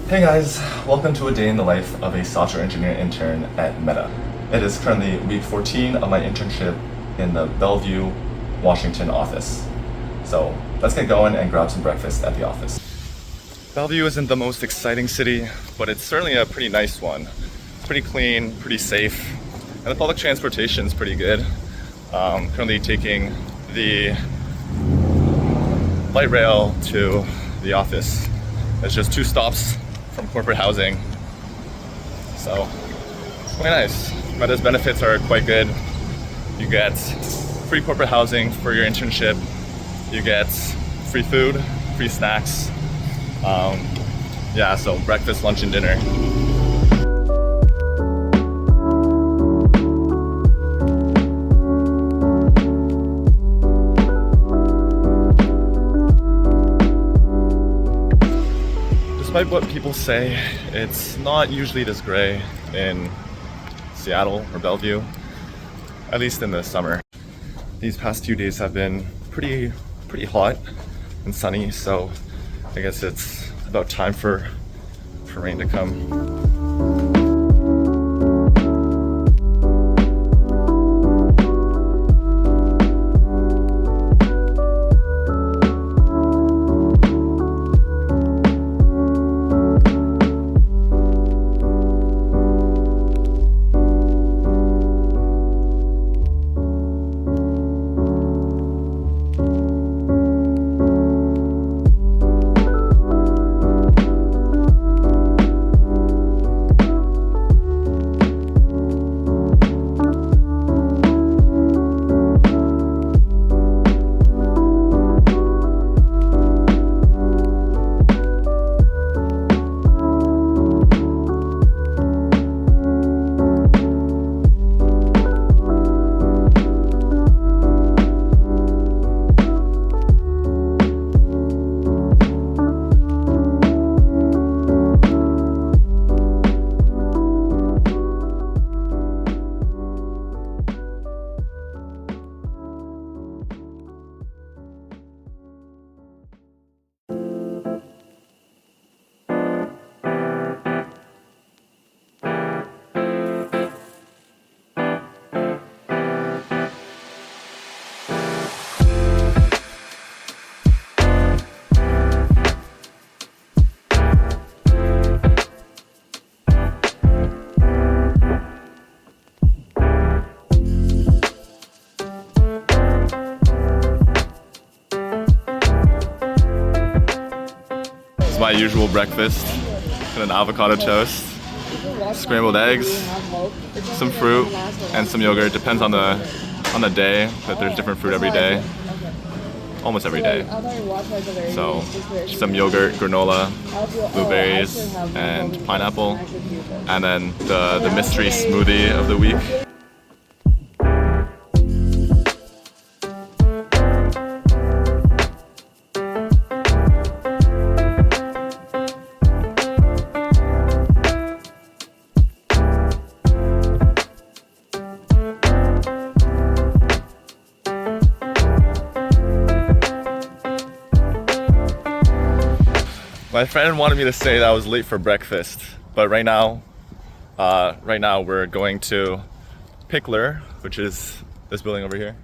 Hey guys, welcome to a day in the life of a software engineer intern at Meta. It is currently week 14 of my internship in the Bellevue, Washington office. So let's get going and grab some breakfast at the office. Bellevue isn't the most exciting city, but it's certainly a pretty nice one. It's pretty clean, pretty safe, and the public transportation is pretty good. Currently taking the light rail to the office. It's just 2 stops from corporate housing. So it's quite nice. Meta's benefits are quite good. You get free corporate housing for your internship. You get free food, free snacks. So breakfast, lunch, and dinner. Despite what people say, it's not usually this gray in Seattle or Bellevue, at least in the summer. These past few days have been pretty hot and sunny, so I guess it's about time for rain to come. My usual breakfast, and an avocado toast, scrambled eggs, some fruit, and some yogurt. Depends on the day, but there's different fruit every day, almost every day. So some yogurt, granola, blueberries, and pineapple, and then the mystery smoothie of the week. My friend wanted me to say that I was late for breakfast, but right now we're going to Pickler, which is this building over here,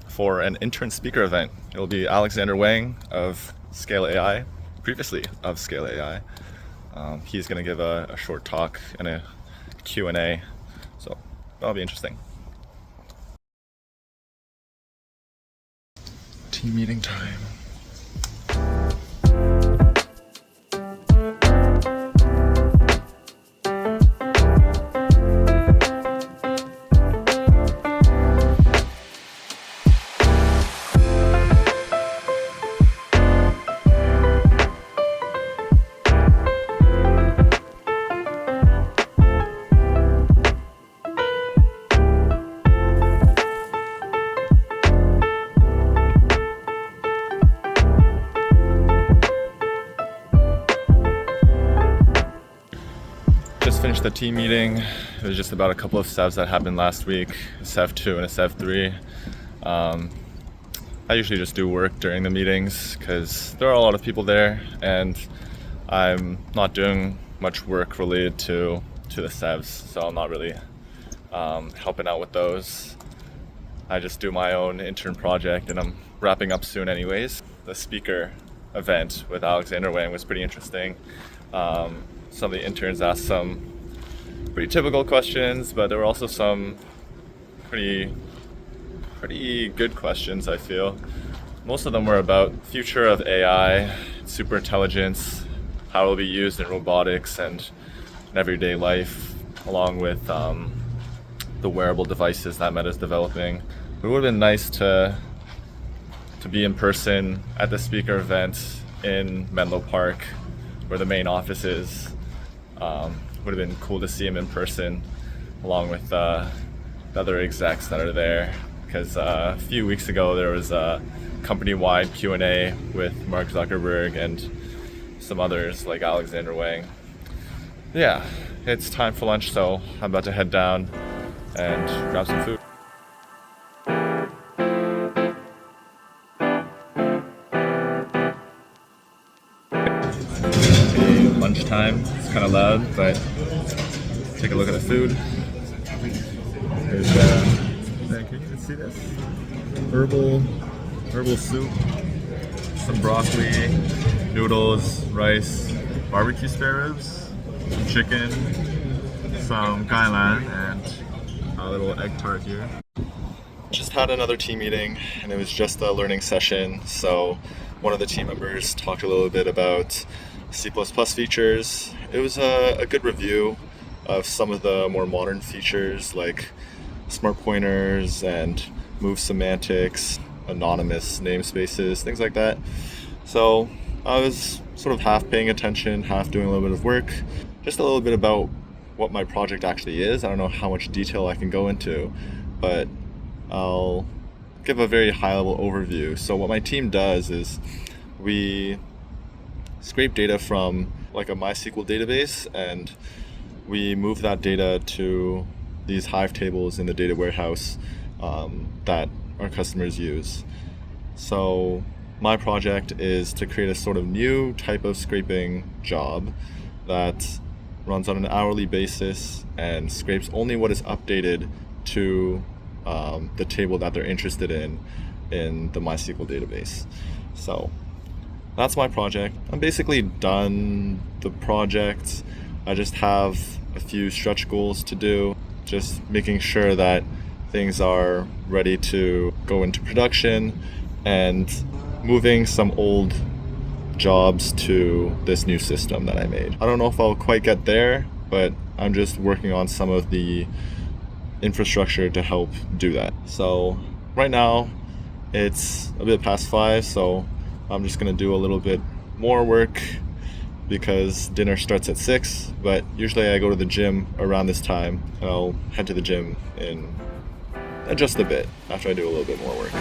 for an intern speaker event. It'll be Alexander Wang of Scale AI, previously of Scale AI. He's going to give a short talk and a Q&A, so that'll be interesting. Team meeting time. Finished the team meeting. It was just about a couple of SEVs that happened last week, a SEV 2 and a SEV 3. I usually just do work during the meetings because there are a lot of people there, and I'm not doing much work related to the SEVs, so I'm not really helping out with those. I just do my own intern project, and I'm wrapping up soon anyways. The speaker event with Alexander Wang was pretty interesting. Some of the interns asked some pretty typical questions, but there were also some pretty good questions, I feel. Most of them were about future of AI, super intelligence, how it will be used in robotics and in everyday life, along with the wearable devices that Meta is developing. It would have been nice to be in person at the speaker event in Menlo Park, where the main office is. Would have been cool to see him in person, along with the other execs that are there. Because a few weeks ago there was a company-wide Q&A with Mark Zuckerberg and some others like Alexander Wang. Yeah, it's time for lunch, so I'm about to head down and grab some food. Lunchtime. It's kind of loud, but take a look at the food. There's can you see this? Herbal soup, some broccoli, noodles, rice, barbecue spare ribs, some chicken, some kailan, and a little egg tart here. Just had another team meeting, and it was just a learning session. So one of the team members talked a little bit about C++ features. It was a good review of some of the more modern features like smart pointers and move semantics, anonymous namespaces, things like that. So I was sort of half paying attention, half doing a little bit of work. Just a little bit about what my project actually is. I don't know how much detail I can go into, but I'll give a very high-level overview. So what my team does is we scrape data from like a MySQL database, and we move that data to these Hive tables in the data warehouse that our customers use. So my project is to create a sort of new type of scraping job that runs on an hourly basis and scrapes only what is updated to the table that they're interested in the MySQL database. So that's my project. I'm basically done the project. I just have a few stretch goals to do, just making sure that things are ready to go into production and moving some old jobs to this new system that I made. I don't know if I'll quite get there, but I'm just working on some of the infrastructure to help do that. So right now it's a bit past 5, so I'm just gonna do a little bit more work because dinner starts at 6, but usually I go to the gym around this time, and I'll head to the gym in just a bit after I do a little bit more work.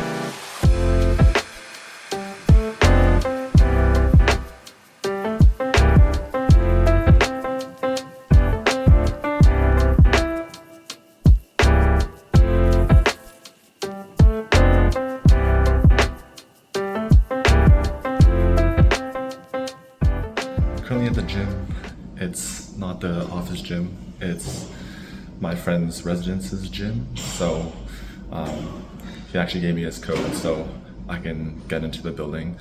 Currently at the gym. It's not the office gym, it's my friend's residence's gym. So he actually gave me his code so I can get into the building.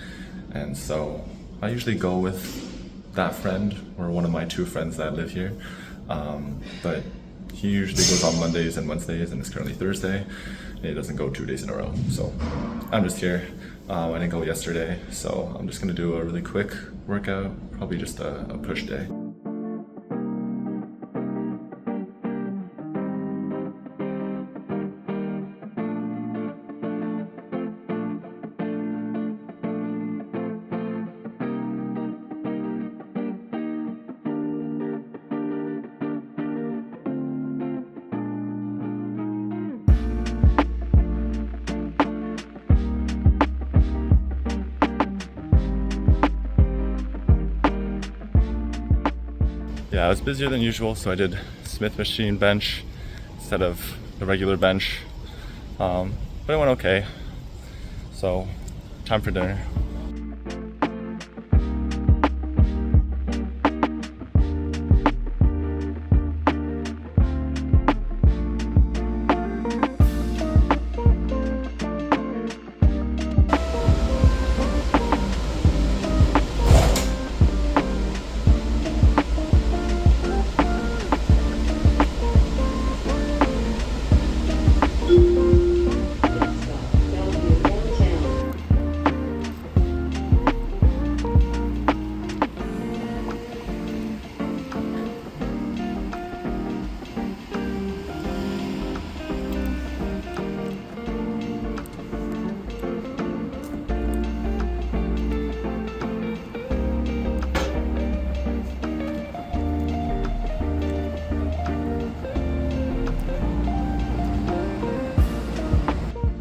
And so I usually go with that friend or one of my 2 friends that live here. But he usually goes on Mondays and Wednesdays, and it's currently Thursday, and he doesn't go 2 days in a row. So I'm just here. I didn't go yesterday, so I'm just gonna do a really quick workout, probably just a push day. Yeah, I was busier than usual, so I did Smith machine bench instead of the regular bench, but it went okay. So, time for dinner.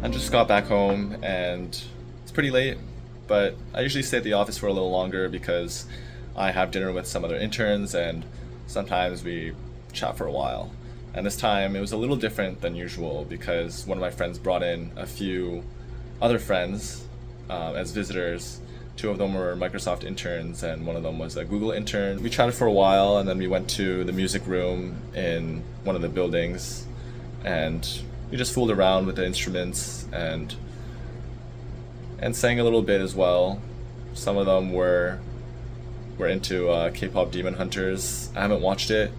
I just got back home and it's pretty late, but I usually stay at the office for a little longer because I have dinner with some other interns and sometimes we chat for a while. And this time it was a little different than usual because one of my friends brought in a few other friends as visitors. Two of them were Microsoft interns and one of them was a Google intern. We chatted for a while and then we went to the music room in one of the buildings and we just fooled around with the instruments and sang a little bit as well. Some of them were into K-pop Demon Hunters. I haven't watched it,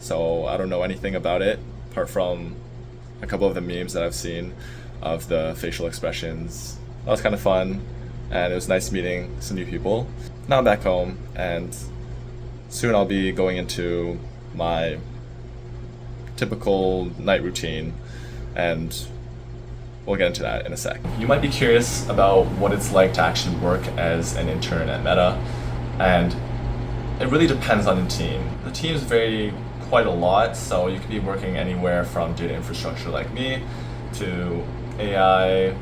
so I don't know anything about it apart from a couple of the memes that I've seen of the facial expressions. That was kind of fun, and it was nice meeting some new people. Now I'm back home, and soon I'll be going into my typical night routine, and we'll get into that in a sec. You might be curious about what it's like to actually work as an intern at Meta, and it really depends on the team. The teams vary quite a lot, so you could be working anywhere from data infrastructure like me to AI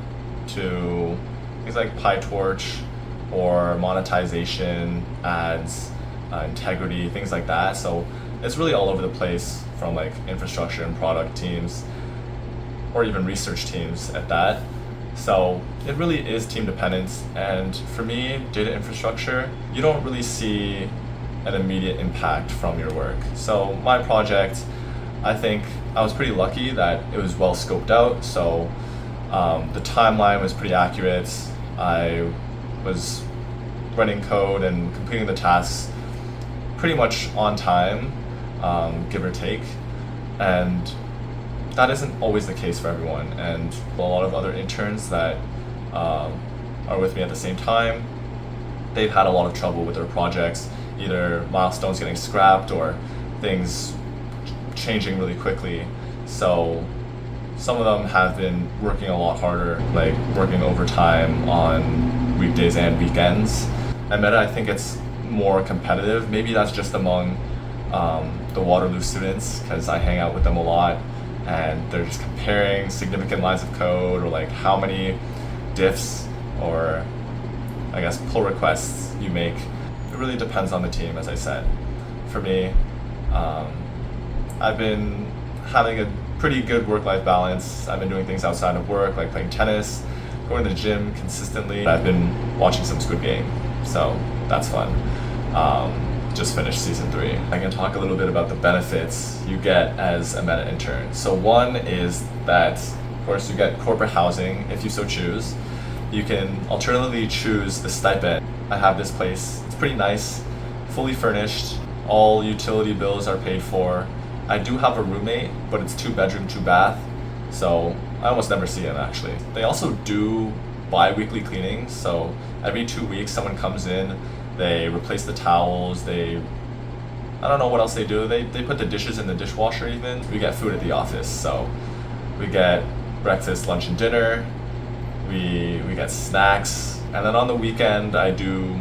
to things like PyTorch or monetization, ads, integrity, things like that. So it's really all over the place, from like infrastructure and product teams or even research teams at that. So it really is team dependent, and for me, data infrastructure, you don't really see an immediate impact from your work. So my project, I think I was pretty lucky that it was well scoped out, so the timeline was pretty accurate. I was running code and completing the tasks pretty much on time, give or take, and that isn't always the case for everyone, and a lot of other interns that are with me at the same time, they've had a lot of trouble with their projects, either milestones getting scrapped or things changing really quickly. So some of them have been working a lot harder, like working overtime on weekdays and weekends. At Meta, I think it's more competitive. Maybe that's just among the Waterloo students, because I hang out with them a lot, and they're just comparing significant lines of code or like how many diffs or I guess pull requests you make. It really depends on the team, as I said. For me, I've been having a pretty good work-life balance. I've been doing things outside of work, like playing tennis, going to the gym consistently. I've been watching some Squid Game, so that's fun. Just finished season 3. I can talk a little bit about the benefits you get as a Meta intern. So one is that, of course, you get corporate housing if you so choose. You can alternatively choose the stipend. I have this place, it's pretty nice, fully furnished, all utility bills are paid for. I do have a roommate, but it's 2-bedroom, 2-bath, so I almost never see him actually. They also do bi-weekly cleanings, so every 2 weeks someone comes in, they replace the towels, I don't know what else they do. They put the dishes in the dishwasher even. We get food at the office, so we get breakfast, lunch, and dinner. We get snacks, and then on the weekend I do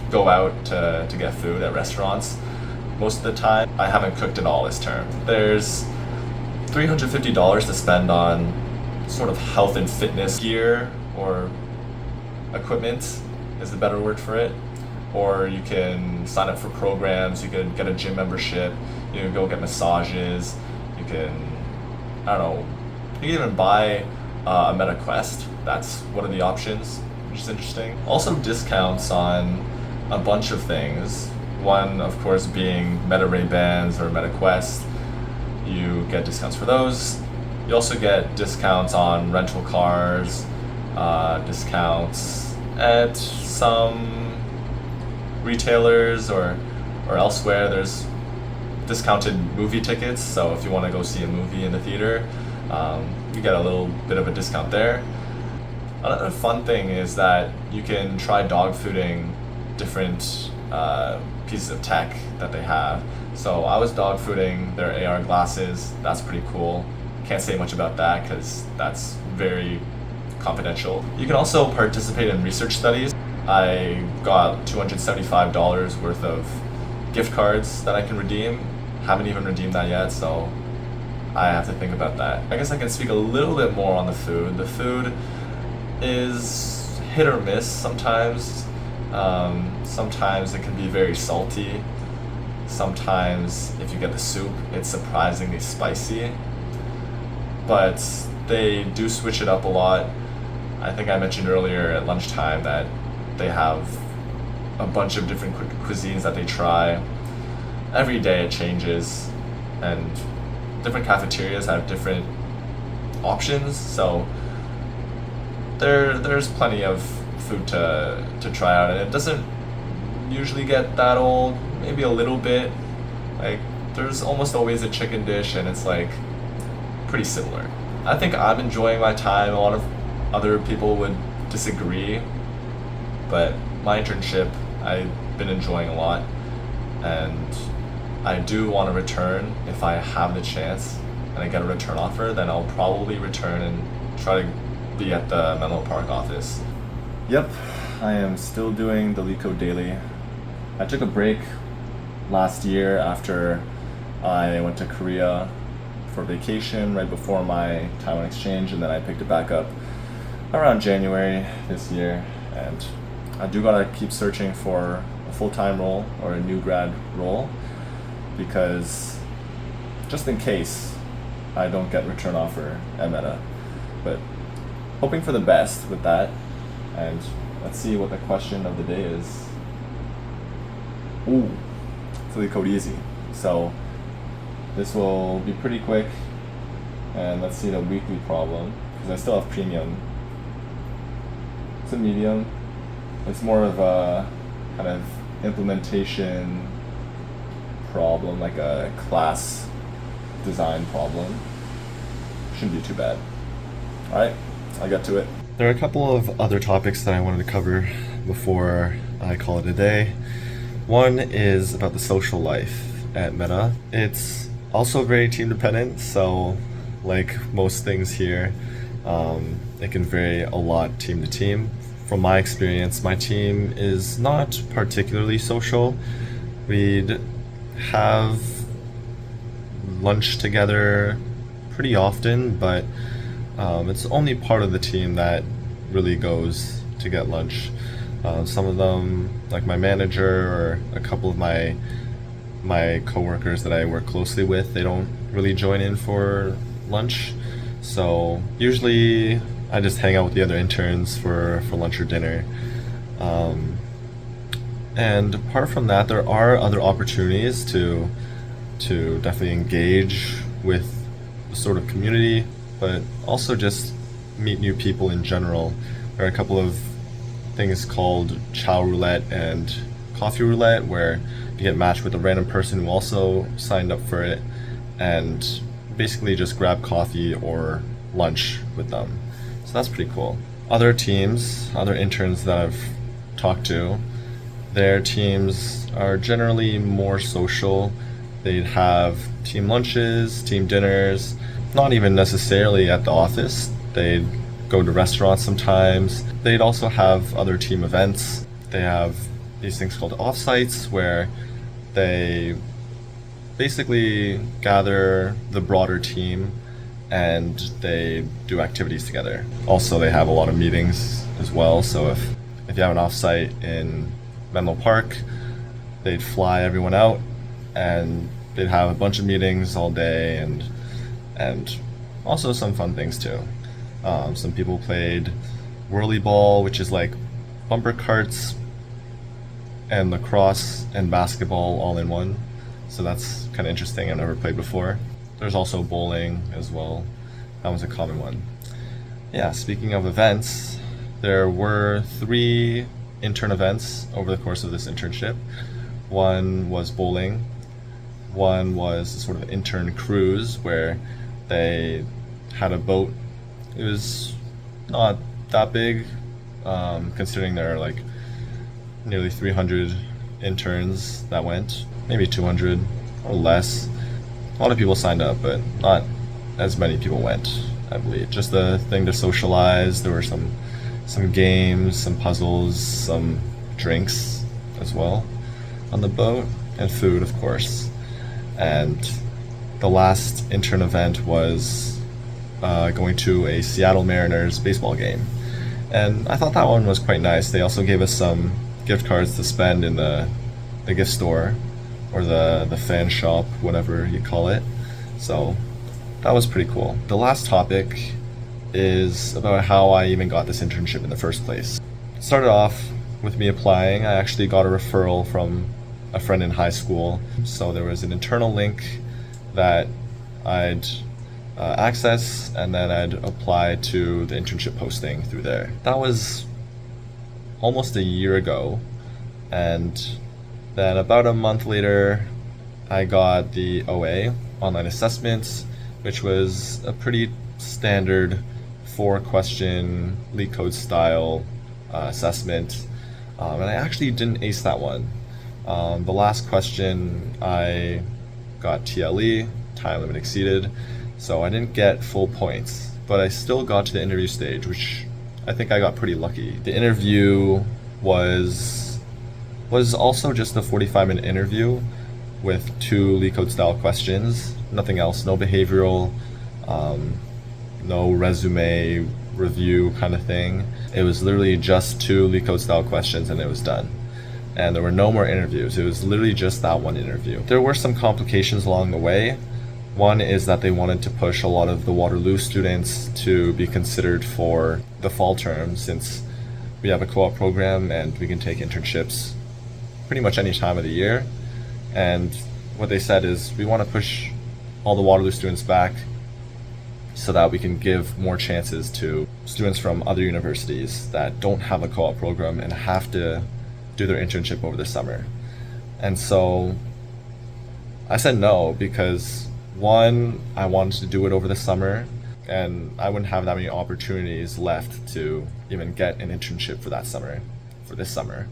go out to get food at restaurants. Most of the time, I haven't cooked at all this term. There's $350 to spend on sort of health and fitness gear or equipment is the better word for it. Or you can sign up for programs, you can get a gym membership, you can go get massages, you can, I don't know, you can even buy a Meta Quest. That's one of the options, which is interesting. Also discounts on a bunch of things. One, of course, being Meta Ray-Bans or Meta Quest. You get discounts for those. You also get discounts on rental cars, discounts at some retailers or elsewhere. There's discounted movie tickets, so if you want to go see a movie in the theater, you get a little bit of a discount there. Another fun thing is that you can try dog fooding different pieces of tech that they have. So I was dog fooding their AR glasses. That's pretty cool. Can't say much about that because that's very confidential. You can also participate in research studies. I got $275 worth of gift cards that I can redeem. Haven't even redeemed that yet, so I have to think about that. I guess I can speak a little bit more on the food. The food is hit or miss sometimes. Sometimes it can be very salty. Sometimes if you get the soup, it's surprisingly spicy. But they do switch it up a lot. I think I mentioned earlier at lunchtime that they have a bunch of different cuisines that they try. Every day it changes, and different cafeterias have different options, so there's plenty of food to try out, and it doesn't usually get that old. Maybe a little bit. Like, there's almost always a chicken dish, and it's like pretty similar. I think I'm enjoying my time. A lot of other people would disagree, but my internship I've been enjoying a lot, and I do want to return. If I have the chance and I get a return offer, then I'll probably return and try to be at the Menlo Park office. Yep, I am still doing the LeetCode Daily. I took a break last year after I went to Korea for vacation right before my Taiwan exchange, and then I picked it back up around January this year, and I do gotta keep searching for a full-time role or a new grad role, because just in case I don't get return offer at Meta. But hoping for the best with that, and let's see what the question of the day is. Ooh, it's LeetCode Easy. So this will be pretty quick, and let's see the weekly problem, because I still have premium. It's a medium. It's more of a kind of implementation problem, like a class design problem. Shouldn't be too bad. Alright, I'll get to it. There are a couple of other topics that I wanted to cover before I call it a day. One is about the social life at Meta. It's also very team dependent, so like most things here, it can vary a lot team to team. From my experience, my team is not particularly social. We'd have lunch together pretty often, but it's only part of the team that really goes to get lunch. Some of them, like my manager or a couple of my coworkers that I work closely with, they don't really join in for lunch. So usually I just hang out with the other interns for lunch or dinner. And apart from that, there are other opportunities to definitely engage with the sort of community, but also just meet new people in general. There are a couple of things called chow roulette and coffee roulette, where you get matched with a random person who also signed up for it, and basically just grab coffee or lunch with them. So that's pretty cool. Other teams, other interns that I've talked to, their teams are generally more social. They'd have team lunches, team dinners, not even necessarily at the office. They'd go to restaurants sometimes. They'd also have other team events. They have these things called offsites, where they basically gather the broader team and they do activities together. Also, they have a lot of meetings as well. So if you have an offsite in Menlo Park, they'd fly everyone out and they'd have a bunch of meetings all day, and also some fun things too. Some people played whirly ball, which is like bumper carts and lacrosse and basketball all in one. So that's kind of interesting. I've never played before. There's also bowling as well. That was a common one. Yeah, speaking of events, there were 3 intern events over the course of this internship. One was bowling, one was a sort of intern cruise where they had a boat. It was not that big, considering there are like nearly 300 interns that went, maybe 200 or less. A lot of people signed up, but not as many people went, I believe. Just the thing to socialize. There were some games, some puzzles, some drinks as well on the boat, and food, of course. And the last intern event was going to a Seattle Mariners baseball game. And I thought that one was quite nice. They also gave us some gift cards to spend in the gift store or the fan shop, whatever you call it. So that was pretty cool. The last topic is about how I even got this internship in the first place. It started off with me applying. I actually got a referral from a friend in high school. So there was an internal link that I'd access, and then I'd apply to the internship posting through there. That was almost a year ago, and then about a month later, I got the OA, online assessment, which was a pretty standard 4-question leak code style assessment, and I actually didn't ace that one. The last question I got TLE, time limit exceeded, so I didn't get full points, but I still got to the interview stage, which I think I got pretty lucky. The interview was also just a 45-minute interview with 2 leak code style questions, nothing else, no behavioral, no resume review kind of thing. It was literally just 2 leak code style questions and it was done. And there were no more interviews. It was literally just that one interview. There were some complications along the way. One is that they wanted to push a lot of the Waterloo students to be considered for the fall term, since we have a co-op program and we can take internships pretty much any time of the year. And what they said is, we want to push all the Waterloo students back so that we can give more chances to students from other universities that don't have a co-op program and have to do their internship over the summer. And so I said no, because one, I wanted to do it over the summer, and I wouldn't have that many opportunities left to even get an internship for this summer.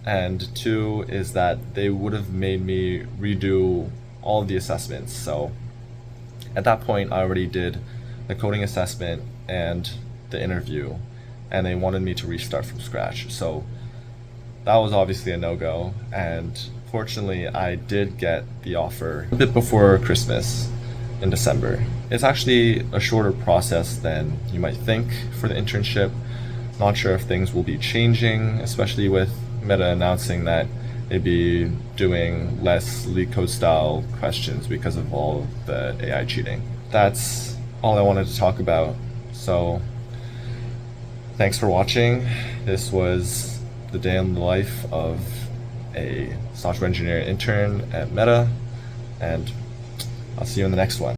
And 2 is that they would have made me redo all of the assessments. So at that point, I already did the coding assessment and the interview, and they wanted me to restart from scratch. So that was obviously a no-go, and fortunately I did get the offer a bit before Christmas in December. It's actually a shorter process than you might think for the internship. Not sure if things will be changing, especially with Meta announcing that they'd be doing less leak code style questions because of all of the AI cheating. That's all I wanted to talk about. So thanks for watching. This was the day in the life of a software engineer intern at Meta, and I'll see you in the next one.